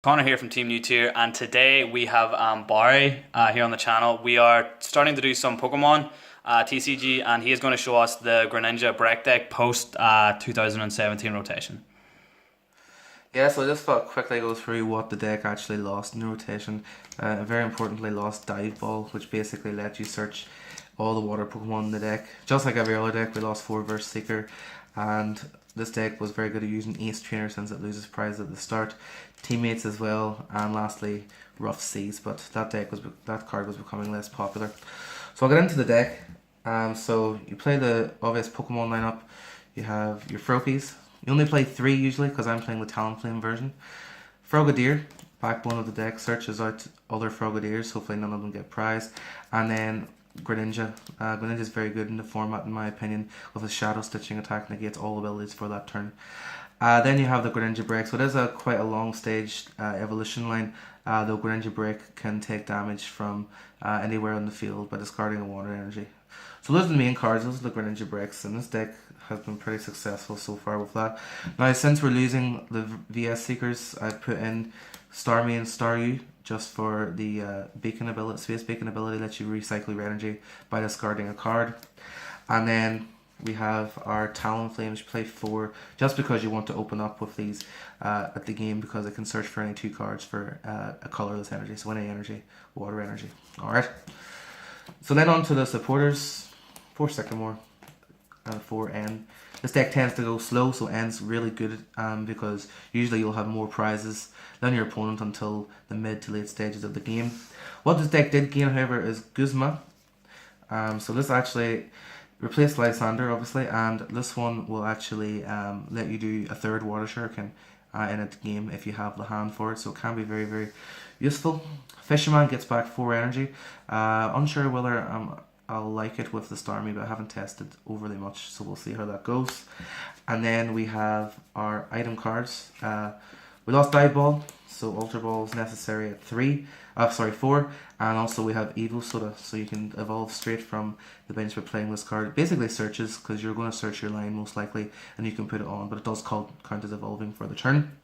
Connor here from Team New Tier, and today we have Barry here on the channel. We are starting to do some Pokemon TCG, and he is going to show us the Greninja break deck post 2017 rotation. Yeah, so I just thought quickly go through what the deck actually lost in the rotation. Very importantly, lost Dive Ball, which basically let you search all the water Pokemon in the deck. Just like every other deck, we lost 4 Verse Seeker, and this deck was very good at using Ace Trainer since it loses prize at the start. Teammates as well, and lastly, Rough Seas, but that card was becoming less popular. So I'll get into the deck. So you play the obvious Pokemon lineup. You have your Froakies. You only play 3 usually because I'm playing the Talonflame version. Frogadier, backbone of the deck, searches out other Frogadiers, hopefully none of them get prize. And then Greninja. Greninja is very good in the format in my opinion, with a Shadow Stitching attack, negates all abilities for that turn. Then you have the Greninja Break, so it is quite a long stage evolution line. The Greninja Break can take damage from anywhere on the field by discarding a water energy. So those are the main cards, those are the Greninja Breaks, and this deck has been pretty successful so far with that. Now, since we're losing the VS Seekers, I've put in Starmie and Staryu just for the Beacon ability. Space Beacon ability lets you recycle your energy by discarding a card. And then we have our Talonflame, which play 4 just because you want to open up with these at the game, because it can search for any 2 cards for a colorless energy, so any energy, water energy. Alright. So then on to the supporters. 4 Sycamore and 4 N. This deck tends to go slow, so N's really good because usually you'll have more prizes than your opponent until the mid to late stages of the game. What this deck did gain, however, is Guzma. So this actually replaced Lysander, obviously, and this one will actually let you do a 3rd Water Shuriken in a game if you have the hand for it, so it can be very, very useful. Fisherman gets back 4 energy. Unsure whether I'll like it with the Starmie, but I haven't tested overly much, so we'll see how that goes. And then we have our item cards. We lost Dive Ball, so Ultra Ball is necessary at 4, and also we have Evo Soda, so you can evolve straight from the bench by playing this card. It basically searches, because you're going to search your line most likely, and you can put it on, but it does count as evolving for the turn.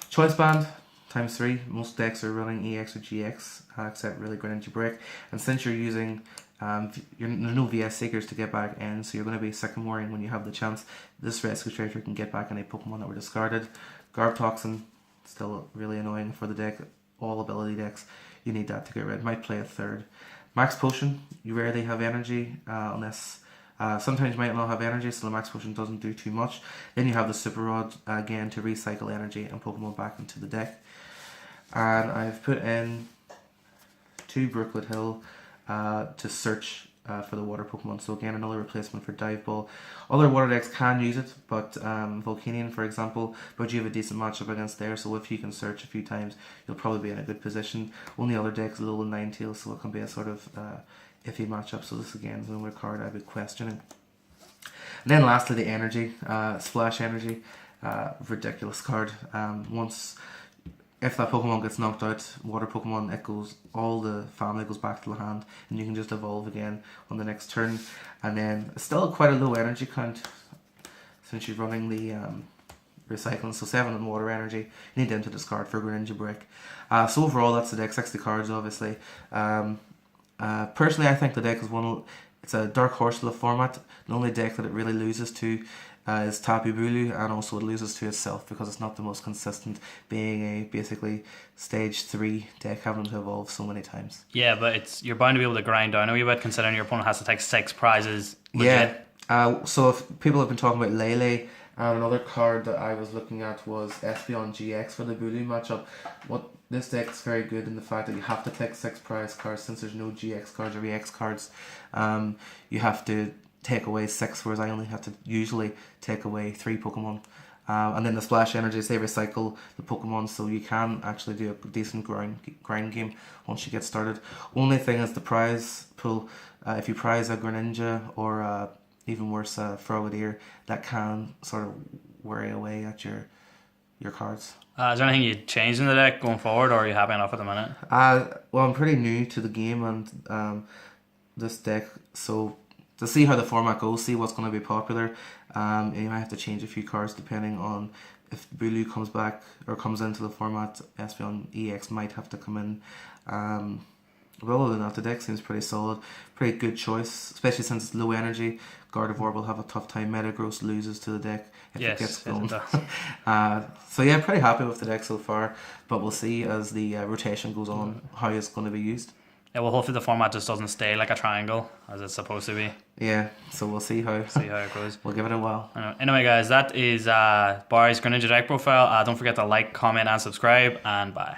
Choice Band, times 3. Most decks are running EX or GX, except really Greninja Break, and since you're using there's no VS Seekers to get back in, so you're going to be Sycamoring when you have the chance. This Rescue Tracer can get back any Pokemon that were discarded. Garb Toxin, still really annoying for the deck. All ability decks, you need that to get rid. Might play a 3rd. Max Potion, you rarely have energy unless sometimes you might not have energy, so the Max Potion doesn't do too much. Then you have the Super Rod again to recycle energy and Pokemon back into the deck. And I've put in 2 Brookwood Hill to search for the water Pokemon. So again, another replacement for Dive Ball. Other water decks can use it, but Volcanion, for example, but you have a decent matchup against there, so if you can search a few times, you'll probably be in a good position. Only other decks, Alola Ninetales, so it can be a sort of iffy matchup. So this again is another card I'd be questioning. And then lastly, the energy, Splash Energy, ridiculous card. If that Pokemon gets knocked out, water Pokemon, all the family goes back to the hand, and you can just evolve again on the next turn. And then it's still quite a low energy count since you're running the recycling, so 7 on water energy. You need them to discard for Greninja Break. So overall, that's the deck, 60 cards obviously. Personally, I think the deck is it's a dark horse of the format. The only deck that it really loses to is Tapu Bulu, and also it loses to itself because it's not the most consistent, being a basically stage 3 deck, having to evolve so many times. Yeah, but you're bound to be able to grind down a wee bit, considering your opponent has to take 6 prizes. Legit. Yeah. So if people have been talking about Lele, and another card that I was looking at was Espeon GX for the Bulu matchup. This deck is very good in the fact that you have to take 6 prize cards, since there's no GX cards or EX cards. You have to take away 6, whereas I only have to usually take away 3 Pokemon. And then the Splash Energies, they recycle the Pokemon, so you can actually do a decent grind game once you get started. Only thing is the prize pool. If you prize a Greninja or even worse, a Frogadier, that can sort of worry away at your cards. Is there anything you'd change in the deck going forward, or are you happy enough at the minute? Well, I'm pretty new to the game and this deck, so to see how the format goes, see what's going to be popular, you might have to change a few cards depending on if Bulu comes back or comes into the format, Espeon EX might have to come in. But other than that, the deck seems pretty solid, pretty good choice, especially since it's low energy. Gardevoir will have a tough time. Metagross loses to the deck if it gets going. So yeah, pretty happy with the deck so far, but we'll see as the rotation goes on how it's going to be used. Yeah, well, hopefully the format just doesn't stay like a triangle as it's supposed to be. Yeah, so we'll see how it goes. We'll give it a while. Anyway, guys, that is Barry's Greninja deck profile. Don't forget to like, comment, and subscribe, and bye.